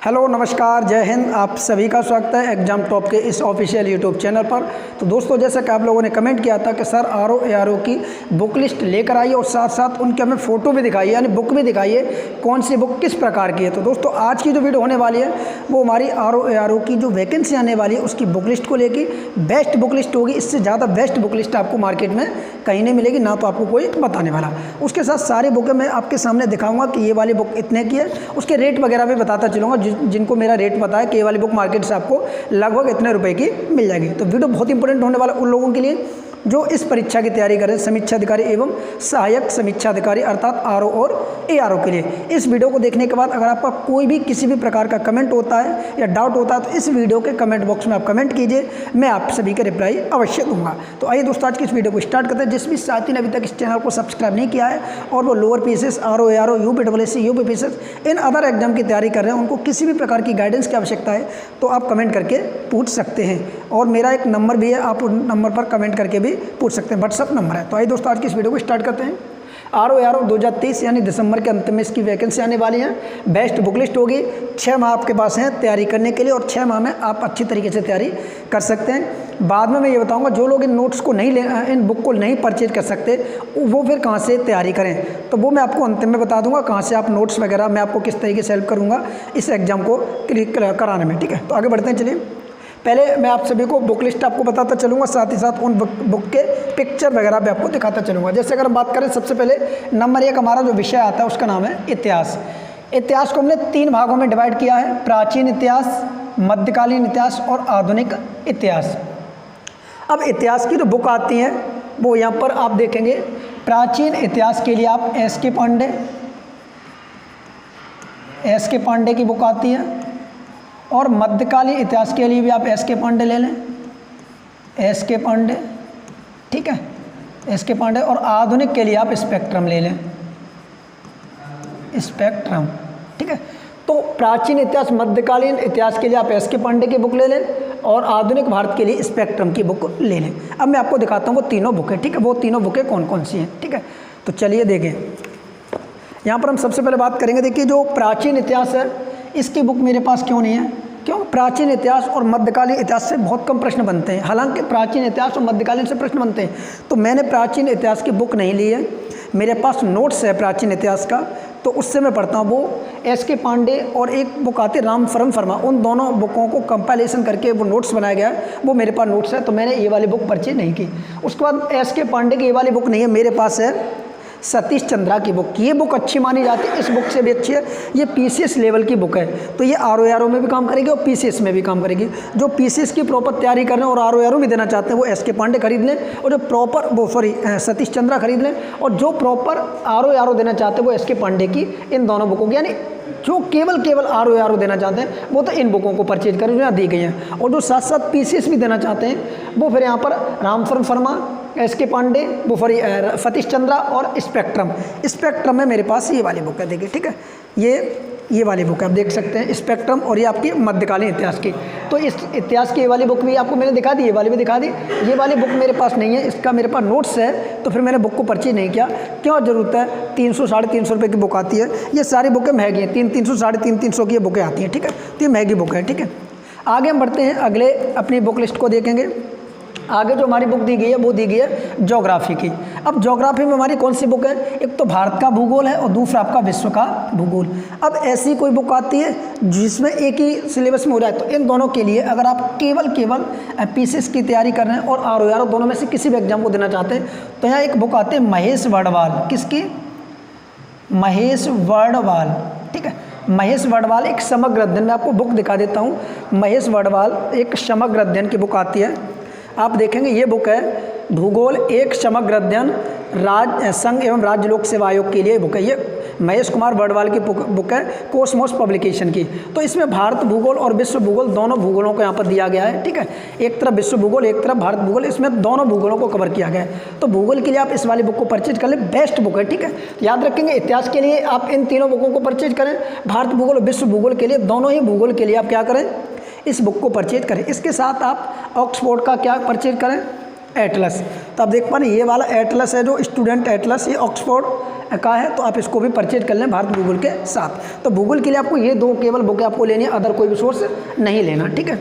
Hello नमस्कार जय हिंद। आप सभी का स्वागत है एग्जाम टॉप के इस ऑफिशियल यूट्यूब चैनल पर। तो दोस्तों, जैसा कि आप लोगों ने कमेंट किया था कि सर आरओ की बुक लिस्ट लेकर आइए और साथ साथ उनके हमें फ़ोटो भी दिखाइए, यानी बुक भी दिखाइए कौन सी बुक किस प्रकार की है। तो दोस्तों, आज की जो वीडियो होने वाली है वो हमारी आरओ की जो वैकेंसी आने वाली है उसकी बुक लिस्ट को लेकर बेस्ट बुक लिस्ट होगी। इससे ज़्यादा बेस्ट बुक लिस्ट आपको मार्केट में कहीं नहीं मिलेगी, ना तो आपको कोई बताने वाला। उसके साथ सारी बुकें मैं आपके सामने दिखाऊंगा कि ये वाली बुक इतने की है, उसके रेट वगैरह भी बताता चलूँगा। जिनको मेरा रेट पता है कि ये वाली बुक मार्केट से आपको लगभग इतने रुपए की मिल जाएगी। तो वीडियो बहुत इंपॉर्टेंट होने वाला उन लोगों के लिए जो इस परीक्षा की तैयारी करें, समीक्षा अधिकारी एवं सहायक समीक्षा अधिकारी अर्थात आरओ और एआरओ के लिए। इस वीडियो को देखने के बाद अगर आपका कोई भी किसी भी प्रकार का कमेंट होता है या डाउट होता है तो इस वीडियो के कमेंट बॉक्स में आप कमेंट कीजिए, मैं आप सभी का रिप्लाई अवश्य दूंगा। तो आइए दोस्तों, आज की इस वीडियो को स्टार्ट करते हैं। जिस भी साथी ने अभी तक इस चैनल को सब्सक्राइब नहीं किया है और वो lower PCS, RO, ARO, UPSC, UPPCS इन अदर एग्जाम की तैयारी कर रहे हैं, उनको किसी भी प्रकार की गाइडेंस की आवश्यकता है तो आप कमेंट करके पूछ सकते हैं। और मेरा एक नंबर भी है, आप उस नंबर पर कमेंट करके भी पूछ सकते हैं, व्हाट्सअप नंबर है। तो आइए दोस्तों, आज की इस वीडियो को स्टार्ट करते हैं। आरओ 2023 यानी दिसंबर के अंत में इसकी वैकेंसी आने वाली है। बेस्ट बुक लिस्ट होगी। 6 माह आपके पास हैं तैयारी करने के लिए और 6 माह में आप अच्छी तरीके से तैयारी कर सकते हैं। बाद में मैं ये बताऊंगा जो लोग इन नोट्स को नहीं इन बुक को नहीं परचेज कर सकते वो फिर कहाँ से तैयारी करें, तो वो मैं आपको अंतिम में बता दूंगा कहाँ से आप नोट्स वगैरह मैं आपको किस तरीके से हेल्प करूँगा इस एग्ज़ाम को क्लिक कराने में। ठीक है, तो आगे बढ़ते हैं। चलिए, पहले मैं आप सभी को बुक लिस्ट आपको बताता चलूँगा, साथ ही साथ उन बुक के पिक्चर वगैरह भी आपको दिखाता चलूँगा। जैसे अगर हम बात करें, सबसे पहले नंबर 1 हमारा जो विषय आता है उसका नाम है इतिहास। इतिहास को हमने 3 भागों में डिवाइड किया है: प्राचीन इतिहास, मध्यकालीन इतिहास और आधुनिक इतिहास। अब इतिहास की जो बुक आती हैं वो यहाँ पर आप देखेंगे। प्राचीन इतिहास के लिए आप एस के पांडे की बुक आती है और मध्यकालीन इतिहास के लिए भी आप एस के पांडे ले लें, एस के पांडे। ठीक है, एस के पांडे। और आधुनिक के लिए आप स्पेक्ट्रम ले लें, स्पेक्ट्रम। ठीक है, तो प्राचीन इतिहास, मध्यकालीन इतिहास के लिए आप एस के पांडे की बुक ले लें और आधुनिक भारत के लिए स्पेक्ट्रम की बुक ले लें। अब मैं आपको दिखाता हूँ वो तीनों बुकें। ठीक है, वो तीनों बुकें कौन कौन सी हैं। ठीक है, तो चलिए देखें। यहाँ पर हम सबसे पहले बात करेंगे। देखिए, जो प्राचीन इतिहास है इसकी बुक मेरे पास क्यों नहीं है? क्यों? प्राचीन इतिहास और मध्यकालीन इतिहास से बहुत कम प्रश्न बनते हैं। हालांकि प्राचीन इतिहास और मध्यकालीन से प्रश्न बनते हैं, तो मैंने प्राचीन इतिहास की बुक नहीं ली है। मेरे पास नोट्स है प्राचीन इतिहास का, तो उससे मैं पढ़ता हूँ। वो एस के पांडे और एक बुक आती है रामफरम फर्मा, उन दोनों बुकों को कंपाइलेशन करके वो नोट्स बनाया गया है, वो मेरे पास नोट्स है, तो मैंने ये वाली बुक परचेज नहीं की। उसके बाद एस के पांडे की ये वाली बुक नहीं है, मेरे पास है सतीश चंद्रा की बुक। ये बुक अच्छी मानी जाती है, इस बुक से भी अच्छी है। ये पीसीएस लेवल की बुक है, तो ये आरओ में भी काम करेगी और पीसीएस में भी काम करेगी। जो पीसीएस की प्रॉपर तैयारी कर रहे हैं और आरओ में देना चाहते हैं वो एस के पांडे खरीद लें, और जो प्रॉपर सतीश चंद्रा खरीद लें, और जो प्रॉपर आरओ देना चाहते हैं वो एस के पांडे की इन दोनों बुकों की, यानी जो केवल आरओ देना चाहते हैं वो तो इन बुकों को परचेज करें जो यहाँ दी गई हैं। और जो साथ साथ पीसीएस भी देना चाहते हैं वो फिर यहाँ पर रामफरम फर्मा, एस के पांडे, वो सतीश चंद्रा और स्पेक्ट्रम में मेरे पास ये वाली बुक है। देखिए, ठीक है, ये वाली बुक है, आप देख सकते हैं स्पेक्ट्रम, और ये आपकी मध्यकालीन इतिहास की। तो इस इतिहास की ये वाली बुक भी आपको मैंने दिखा दी, ये वाली भी दिखा दी। ये वाली बुक मेरे पास नहीं है, इसका मेरे पास नोट्स है, तो फिर मैंने बुक को परचेज नहीं किया। क्यों ज़रूरत है? 300 साढ़े 300 रुपये की बुक आती है। ये सारी बुकें महंगी हैं, 300 साढ़े 300 की ये बुकें आती हैं। ठीक है, तो ये महंगी बुक है। ठीक है, आगे हम बढ़ते हैं, अगले अपनी बुक लिस्ट को देखेंगे। आगे जो हमारी बुक दी गई है वो दी गई है ज्योग्राफी की। अब ज्योग्राफी में हमारी कौन सी बुक है? एक तो भारत का भूगोल है और दूसरा आपका विश्व का भूगोल। अब ऐसी कोई बुक आती है जिसमें एक ही सिलेबस में हो जाए, तो इन दोनों के लिए अगर आप केवल पीसीएस की तैयारी कर रहे हैं और आरओ दोनों में से किसी भी एग्जाम को देना चाहते हैं, तो यहाँ एक बुक आती है महेश वर्डवाल। किसकी? महेश वर्डवाल। ठीक है, महेश वर्डवाल एक समग्र अध्ययन, मैं आपको बुक दिखा देता हूँ। महेश वर्डवाल एक समग्र अध्ययन की बुक आती है, आप देखेंगे ये बुक है भूगोल एक समग्र अध्ययन, संघ एवं राज्य लोक सेवा आयोग के लिए बुक है। ये महेश कुमार वर्डवाल की बुक है, कोसमोस पब्लिकेशन की। तो इसमें भारत भूगोल और विश्व भूगोल दोनों भूगोलों को यहाँ पर दिया गया है। ठीक है, एक तरफ विश्व भूगोल, एक तरफ भारत भूगोल, इसमें दोनों भूगोलों को कवर किया गया है। तो भूगोल के लिए आप इस वाली बुक को परचेज कर लें, बेस्ट बुक है। ठीक है, याद रखेंगे इतिहास के लिए आप इन तीनों बुकों को परचेज करें, भारत भूगोल और विश्व भूगोल के लिए, दोनों ही भूगोल के लिए आप क्या करें? इस बुक को परचेज करें। इसके साथ आप ऑक्सफोर्ड का क्या परचेज करें? एटलस। तो आप देख पा रहे हैं ये वाला एटलस है जो स्टूडेंट एटलस, ये ऑक्सफोर्ड का है, तो आप इसको भी परचेज कर लें भारत भूगोल के साथ। तो भूगोल के लिए आपको ये 2 केवल बुकें आपको लेनी है, अदर कोई भी सोर्स नहीं लेना, ठीक है।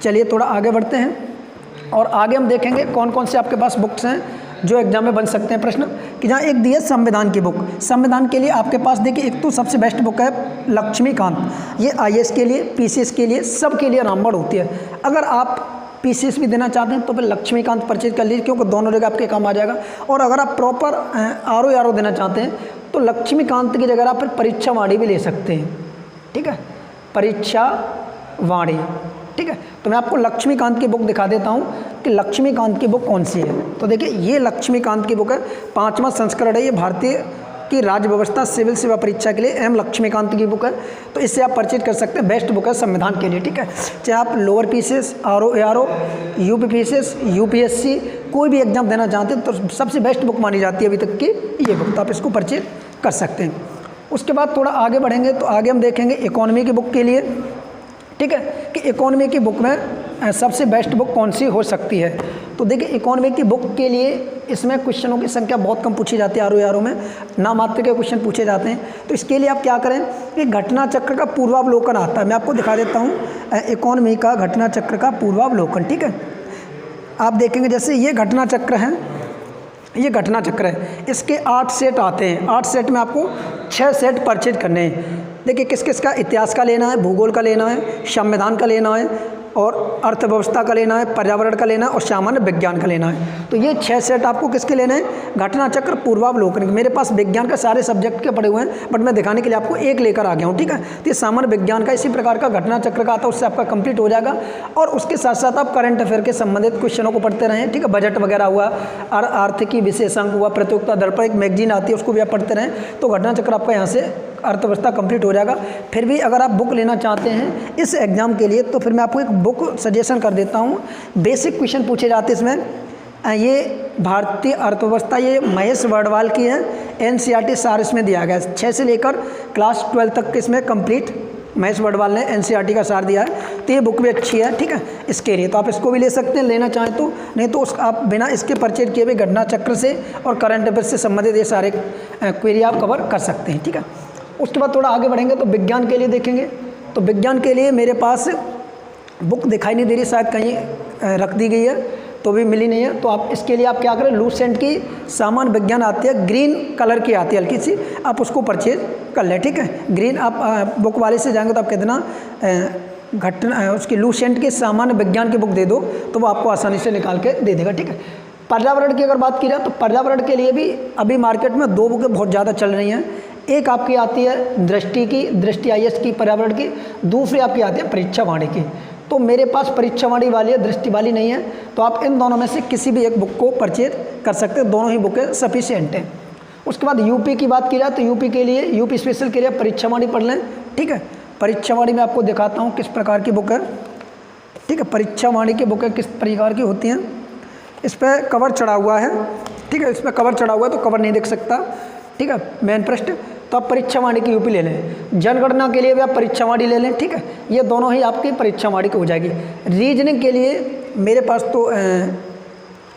चलिए थोड़ा आगे बढ़ते हैं और आगे हम देखेंगे कौन कौन से आपके पास बुक्स हैं जो एग्जाम में बन सकते हैं प्रश्न। कि जहाँ एक दी है संविधान की बुक, संविधान के लिए आपके पास देखिए एक तो सबसे बेस्ट बुक है लक्ष्मीकांत, ये IAS के लिए, PCS के लिए, सब के लिए रामबाण होती है। अगर आप PCS भी देना चाहते हैं तो फिर लक्ष्मीकांत परचेज कर लीजिए, क्योंकि दोनों जगह आपके काम आ जाएगा। और अगर आप प्रॉपर RO देना चाहते हैं तो लक्ष्मीकांत की जगह आप फिर परीक्षा वाणी भी ले सकते हैं, ठीक है, परीक्षा वाणी, ठीक है। तो मैं आपको लक्ष्मीकांत की बुक दिखा देता हूँ कि लक्ष्मीकांत की बुक कौन सी है। तो देखिए ये लक्ष्मीकांत की बुक है, 5वां संस्करण है, ये भारतीय की राज्य व्यवस्था सिविल सेवा परीक्षा के लिए M लक्ष्मीकांत की बुक है। तो इससे आप परचेज कर सकते हैं, बेस्ट बुक है संविधान के लिए, ठीक है। चाहे आप lower PCS, RO, UP PCS, UPSC कोई भी एग्जाम देना चाहते हैं तो सबसे बेस्ट बुक मानी जाती है अभी तक की ये बुक, तो आप इसको परचेज कर सकते हैं। उसके बाद थोड़ा आगे बढ़ेंगे तो आगे हम देखेंगे इकोनॉमी की बुक के लिए, ठीक है, कि इकोनॉमी की बुक में सबसे बेस्ट बुक कौन सी हो सकती है। तो देखिए इकोनॉमी की बुक के लिए इसमें क्वेश्चनों की संख्या बहुत कम पूछी जाती है, RO में ना मात्र के क्वेश्चन पूछे जाते हैं। तो इसके लिए आप क्या करें कि घटना चक्र का पूर्वावलोकन आता है, मैं आपको दिखा देता हूँ इकोनॉमी का घटना चक्र का पूर्वावलोकन, ठीक है। आप देखेंगे जैसे ये घटना चक्र है, ये घटना चक्र है, इसके 8 सेट आते हैं, 8 सेट में आपको 6 सेट परचेज करने हैं। देखिए किस किस का, इतिहास का लेना है, भूगोल का लेना है, संविधान का लेना है, और अर्थव्यवस्था का लेना है, पर्यावरण का लेना है, और सामान्य विज्ञान का लेना है। तो ये 6 सेट आपको किसके लेने हैं, घटना चक्र पूर्वावलोकन। मेरे पास विज्ञान का सारे सब्जेक्ट के पड़े हुए हैं, बट मैं दिखाने के लिए आपको एक लेकर आ गया हूँ, ठीक है। तो ये सामान्य विज्ञान का इसी प्रकार का घटना चक्र का आता है, उससे आपका कंप्लीट हो जाएगा। और उसके साथ साथ आप करंट अफेयर के संबंधित क्वेश्चनों को पढ़ते रहें, ठीक है। बजट वगैरह हुआ, आर्थिकी विशेषांक हुआ, प्रतियोगिता दर्पण एक मैगजीन आती है उसको भी आप पढ़ते रहें, तो घटना चक्र आपका यहाँ से अर्थव्यवस्था कंप्लीट हो जाएगा। फिर भी अगर आप बुक लेना चाहते हैं इस एग्ज़ाम के लिए तो फिर मैं आपको एक बुक सजेशन कर देता हूँ। बेसिक क्वेश्चन पूछे जाते हैं इसमें। ये भारतीय अर्थव्यवस्था, ये महेश वर्डवाल की है, NCERT सार इसमें दिया गया है, 6 से लेकर क्लास 12 तक इसमें कंप्लीट महेश वर्डवाल ने NCERT का सार दिया है। तो ये बुक भी अच्छी है, ठीक है, इसके लिए तो आप इसको भी ले सकते हैं लेना चाहें तो। नहीं तो आप बिना इसके परचेज किए हुए घटना चक्र से और करंट अफेयर से संबंधित ये सारे क्वेरी आप कवर कर सकते हैं, ठीक है। उसके बाद थोड़ा आगे बढ़ेंगे तो विज्ञान के लिए देखेंगे। तो विज्ञान के लिए मेरे पास बुक दिखाई नहीं दे रही, शायद कहीं रख दी गई है तो भी मिली नहीं है। तो आप इसके लिए आप क्या करें, लूसेंट की सामान्य विज्ञान आती है, ग्रीन कलर की आती है हल्की सी, आप उसको परचेज कर लें, ठीक है। ग्रीन आप बुक वाले से जाएंगे तो आप कितना घटना उसकी लूसेंट की सामान्य विज्ञान की बुक दे दो तो वो आपको आसानी से निकाल के दे देगा, ठीक है। पर्यावरण की अगर बात की जाए तो पर्यावरण के लिए भी अभी मार्केट में 2 बुकें बहुत ज़्यादा चल रही हैं। एक आपकी आती है दृष्टि की, दृष्टि IAS की पर्यावरण की, दूसरी आपकी आती है परीक्षा वाणी की। तो मेरे पास परीक्षा वाणी वाली है, दृष्टि वाली नहीं है, तो आप इन दोनों में से किसी भी एक बुक को परचेज कर सकते हैं, दोनों ही बुकें सफिशिएंट हैं। उसके बाद यूपी की बात की जाए तो यूपी के लिए, यूपी स्पेशल के लिए परीक्षा वाणी पढ़ लें, ठीक है। परीक्षा वाणी में आपको दिखाता हूँ किस प्रकार की बुक है, ठीक है। परीक्षा वाणी की बुकें किस प्रकार की होती हैं, इस पर कवर चढ़ा हुआ है, ठीक है, इस पर कवर चढ़ा हुआ है तो कवर नहीं देख सकता, ठीक है, मेन पृष्ठ। तो आप परीक्षा वाणी की यूपी ले लें। जनगणना के लिए भी आप परीक्षा वाणी ले लें, ठीक है, ये दोनों ही आपकी परीक्षा वाणी की हो जाएगी। रीजनिंग के लिए मेरे पास तो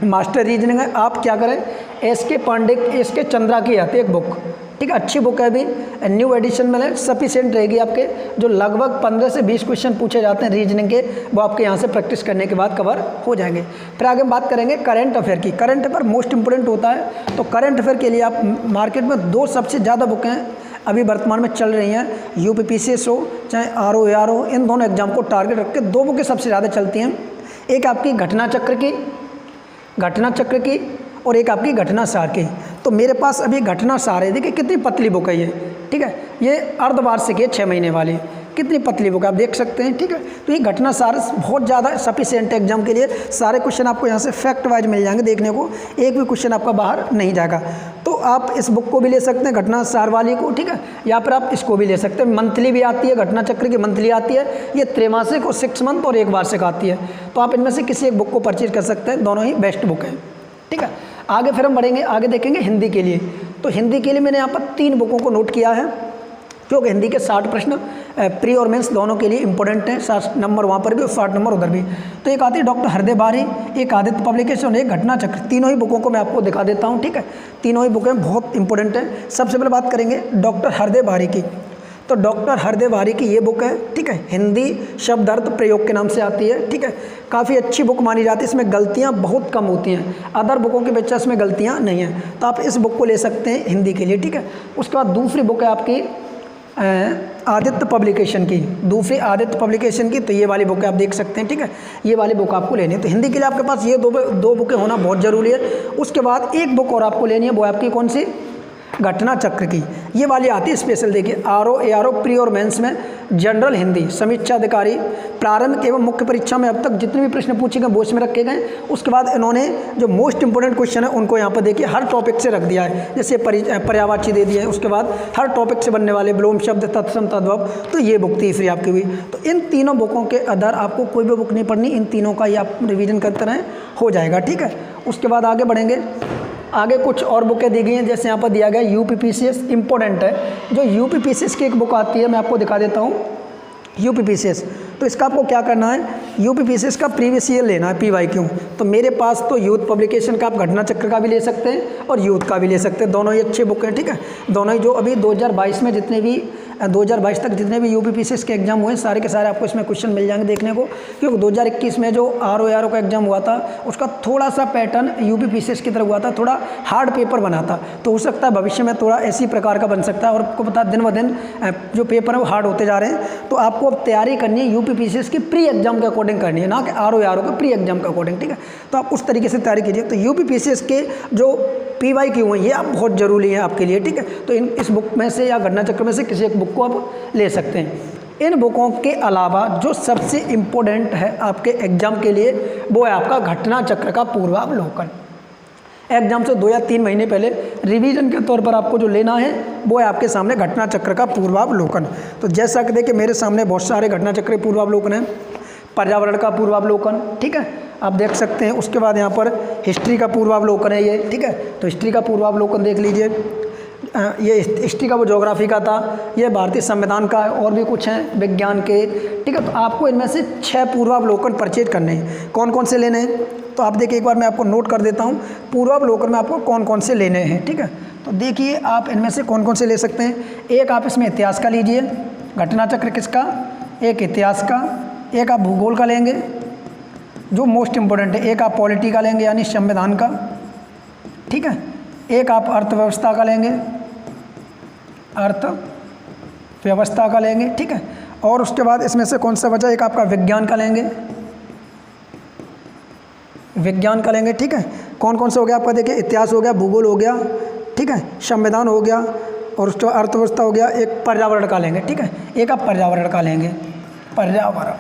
मास्टर रीजनिंग है, आप क्या करें, SK पांडे, SK चंद्रा की आती है एक बुक, ठीक है, अच्छी बुक है, अभी न्यू एडिशन में सफिशिएंट रहेगी आपके। जो लगभग 15 से 20 क्वेश्चन पूछे जाते हैं रीजनिंग के, वो आपके यहाँ से प्रैक्टिस करने के बाद कवर हो जाएंगे। फिर आगे हम बात करेंगे करंट अफेयर की। करंट अफेयर मोस्ट इंपोर्टेंट होता है, तो करंट अफेयर के लिए आप मार्केट में 2 सबसे ज़्यादा बुकें अभी वर्तमान में चल रही हैं, UP PCS हो चाहे RO, इन दोनों एग्जाम को टारगेट रख के 2 बुकें सबसे ज़्यादा चलती हैं। एक आपकी घटना चक्र की और एक आपकी घटना सार की। तो मेरे पास अभी घटना सार है, देखिए कितनी पतली बुक है ये, ठीक है, ये अर्धवार्षिक है, 6 महीने वाली, कितनी पतली बुक आप देख सकते हैं, ठीक है। तो ये घटना सार बहुत ज़्यादा सफिशिएंट एग्जाम के लिए, सारे क्वेश्चन आपको यहाँ से फैक्ट वाइज मिल जाएंगे देखने को, एक भी क्वेश्चन आपका बाहर नहीं जाएगा। तो आप इस बुक को भी ले सकते हैं, घटना सार वाली को, ठीक है, या फिर आप इसको भी ले सकते हैं। मंथली भी आती है, घटना चक्र की मंथली आती है, ये त्रैमासिक और 6 मंथ और 1 वार्षिक आती है। तो आप इनमें से किसी एक बुक को परचेज कर सकते हैं, दोनों ही बेस्ट बुक हैं, ठीक है। आगे फिर हम बढ़ेंगे, आगे देखेंगे हिंदी के लिए। तो हिंदी के लिए मैंने यहाँ पर 3 बुकों को नोट किया है। क्योंकि हिंदी के 60 प्रश्न प्री और मेंस दोनों के लिए इंपॉर्टेंट हैं, 60 नंबर वहाँ पर भी और 60 नंबर उधर भी। तो एक आती है डॉक्टर हृदय बारी, एक आदित्य पब्लिकेशन, एक घटना चक्र। तीनों ही बुकों को मैं आपको दिखा देता हूँ, ठीक है। तीनों ही बुकें बहुत इंपॉर्टेंट हैं। सबसे पहले बात करेंगे डॉक्टर हृदय बारी की। तो डॉक्टर हृदय बारी की ये बुक है, ठीक है, हिंदी शब्द अर्थ प्रयोग के नाम से आती है, ठीक है। काफ़ी अच्छी बुक मानी जाती है, इसमें गलतियाँ बहुत कम होती हैं, अदर बुकों के अपेक्षा इसमें गलतियाँ नहीं हैं। तो आप इस बुक को ले सकते हैं हिंदी के लिए, ठीक है। उसके बाद दूसरी बुक है आपकी आदित्य पब्लिकेशन की, दूसरी आदित्य पब्लिकेशन की, तो ये वाली बुक आप देख सकते हैं, ठीक है। ये वाली बुक आपको लेनी है। तो हिंदी के लिए आपके पास ये दो बुकें होना बहुत ज़रूरी है। उसके बाद एक बुक और आपको लेनी है, वो आपकी कौन सी, घटना चक्र की। ये वाली आती है स्पेशल, देखिए आरओ एआरओ प्री और मेंस में जनरल हिंदी समीक्षा अधिकारी प्रारंभिक एवं मुख्य परीक्षा में अब तक जितने भी प्रश्न पूछे गए वो इसमें रखे गए। उसके बाद इन्होंने जो मोस्ट इंपोर्टेंट क्वेश्चन है उनको यहाँ पर देखिए हर टॉपिक से रख दिया है, जैसे पर्यायवाची दे दिया है। उसके बाद हर टॉपिक से बनने वाले विलोम शब्द, तत्सम, तद्भव, तो ये बुक तीसरी आपकी हुई। तो इन तीनों बुकों के आधार आपको कोई भी बुक नहीं पढ़नी, इन तीनों का ही आप रिविजन करते रहें, हो जाएगा, ठीक है। उसके बाद आगे बढ़ेंगे, आगे कुछ और बुकें दी गई हैं, जैसे यहाँ पर दिया गया यूपीपीसीएस इंपॉर्टेंट है। जो यूपीपीसीएस की एक बुक आती है, मैं आपको दिखा देता हूँ यूपीपीसीएस। तो इसका आपको क्या करना है, यूपीपीसीएस का प्रीवियस ईयर लेना है, PYQ। तो मेरे पास तो यूथ पब्लिकेशन का आप घटना चक्र का भी ले सकते हैं और यूथ का भी ले सकते हैं, दोनों ही अच्छे बुक हैं, ठीक है। दोनों ही जो अभी 2022 में जितने भी 2022 तक जितने भी यूपीपीसीएस के एग्जाम हुए सारे के सारे आपको इसमें क्वेश्चन मिल जाएंगे देखने को। क्योंकि 2021 में जो आरओ का एग्जाम हुआ था उसका थोड़ा सा पैटर्न यूपीपीसीएस की तरफ हुआ था, थोड़ा हार्ड पेपर बना था। तो हो सकता है भविष्य में थोड़ा इसी प्रकार का बन सकता है। और आपको पता दिन ब दिन जो पेपर है वो हार्ड होते जा रहे हैं। तो आपको अब तैयारी करनी है यूपीपीसीएस की प्री एग्जाम के अकॉर्डिंग करनी है, ना कि आरओ के प्री एग्जाम के अकॉर्डिंग, ठीक है। तो आप उस तरीके से तैयारी कीजिए। तो यूपीपीसीएस के जो PYQ हैं ये आप बहुत ज़रूरी है आपके लिए, ठीक है। तो इस बुक में से या घटना चक्र में से किसी एक बुक को आप ले सकते हैं। इन बुकों के अलावा जो सबसे इम्पोर्टेंट है आपके एग्जाम के लिए वो है आपका घटना चक्र का पूर्वावलोकन। एग्जाम से 2 या 3 महीने पहले रिवीजन के तौर पर आपको जो लेना है वो है आपके सामने घटना चक्र का पूर्वावलोकन। तो जैसा कि देखिए मेरे सामने बहुत सारे घटना चक्र के पूर्वावलोकन हैं। पर्यावरण का पूर्वावलोकन, ठीक है, आप देख सकते हैं। उसके बाद यहाँ पर हिस्ट्री का पूर्वावलोकन है ये, ठीक है। तो हिस्ट्री का पूर्वावलोकन देख लीजिए, ये हिस्ट्री का वो ज्योग्राफी का था, ये भारतीय संविधान का, और भी कुछ हैं विज्ञान के, ठीक है। तो आपको इनमें से 6 पूर्वावलोकन परचेज करने हैं। कौन कौन से लेने हैं तो आप देखिए, एक बार मैं आपको नोट कर देता हूँ पूर्वावलोकन में आपको कौन कौन से लेने हैं, ठीक है। तो देखिए आप इनमें से कौन कौन से ले सकते हैं। एक आप इसमें इतिहास का लीजिए, घटना चक्र किसका, एक इतिहास का, एक आप भूगोल का लेंगे जो मोस्ट इम्पोर्टेंट है, एक आप पॉलिटी का लेंगे यानी संविधान का, ठीक है, एक आप अर्थव्यवस्था का लेंगे, अर्थव्यवस्था का लेंगे, ठीक है। और उसके बाद इसमें से कौन सा बचा, एक आपका विज्ञान का लेंगे, विज्ञान का लेंगे, ठीक है। कौन कौन सा हो गया आपका, देखिए इतिहास हो गया, भूगोल हो गया, ठीक है, संविधान हो गया, और उसके बाद अर्थव्यवस्था हो गया, एक पर्यावरण का लेंगे, ठीक है, एक आप पर्यावरण का लेंगे, पर्यावरण।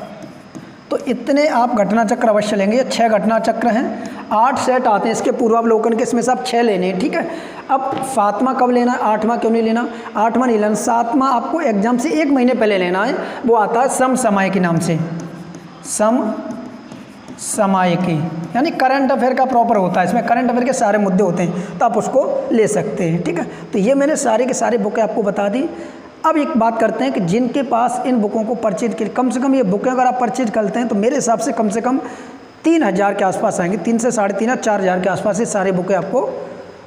तो इतने आप घटना चक्र अवश्य लेंगे। ये 6 घटना चक्र हैं, 8 सेट आते हैं इसके पूर्वावलोकन के, इसमें से आप 6 लेने हैं, ठीक है। अब 7वां कब लेना है, 8वां क्यों नहीं लेना, 8वां नहीं लेना, 7वां आपको एग्जाम से 1 महीने पहले लेना है। वो आता है समसामयिकी नाम से, समसामयिकी यानी करंट अफेयर का प्रॉपर होता है, इसमें करंट अफेयर के सारे मुद्दे होते हैं, तो आप उसको ले सकते हैं, ठीक है। तो ये मैंने सारे के सारे बुकें आपको बता दी। अब एक बात करते हैं कि जिनके पास इन बुकों को परचेज कर, कम से कम ये बुकें अगर आप परचेज करते हैं तो मेरे हिसाब से कम 3000 के आसपास आएंगे, 3 से 3.5 4,000 के आसपास ये सारे बुकें आपको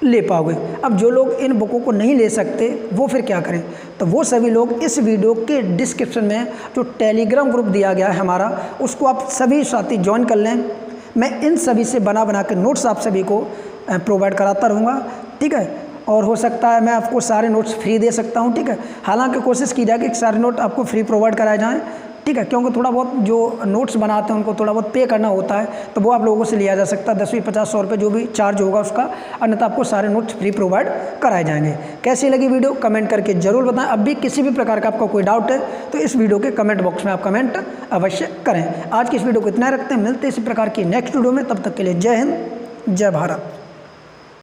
ले पाओगे। अब जो लोग इन बुकों को नहीं ले सकते वो फिर क्या करें, तो वो सभी लोग इस वीडियो के डिस्क्रिप्शन में जो टेलीग्राम ग्रुप दिया गया है हमारा, उसको आप सभी साथी ज्वाइन कर लें। मैं इन सभी से बना के नोट्स आप सभी को प्रोवाइड कराता रहूँगा, ठीक है। और हो सकता है मैं आपको सारे नोट्स फ्री दे सकता हूं, ठीक है। हालांकि कोशिश की जाए कि सारे नोट आपको फ्री प्रोवाइड कराए जाएं, ठीक है, क्योंकि थोड़ा बहुत जो नोट्स बनाते हैं उनको थोड़ा बहुत पे करना होता है, तो वो आप लोगों से लिया जा सकता है, 10, 20, 50, 100 रुपये जो भी चार्ज होगा उसका, अन्यथा आपको सारे नोट्स फ्री प्रोवाइड कराए जाएंगे। कैसी लगी वीडियो कमेंट करके ज़रूर बताएं। अब भी किसी भी प्रकार का आपका कोई डाउट है तो इस वीडियो के कमेंट बॉक्स में आप कमेंट अवश्य करें। आज की इस वीडियो को इतना रखते हैं, मिलते हैं इसी प्रकार की नेक्स्ट वीडियो में, तब तक के लिए जय हिंद, जय भारत।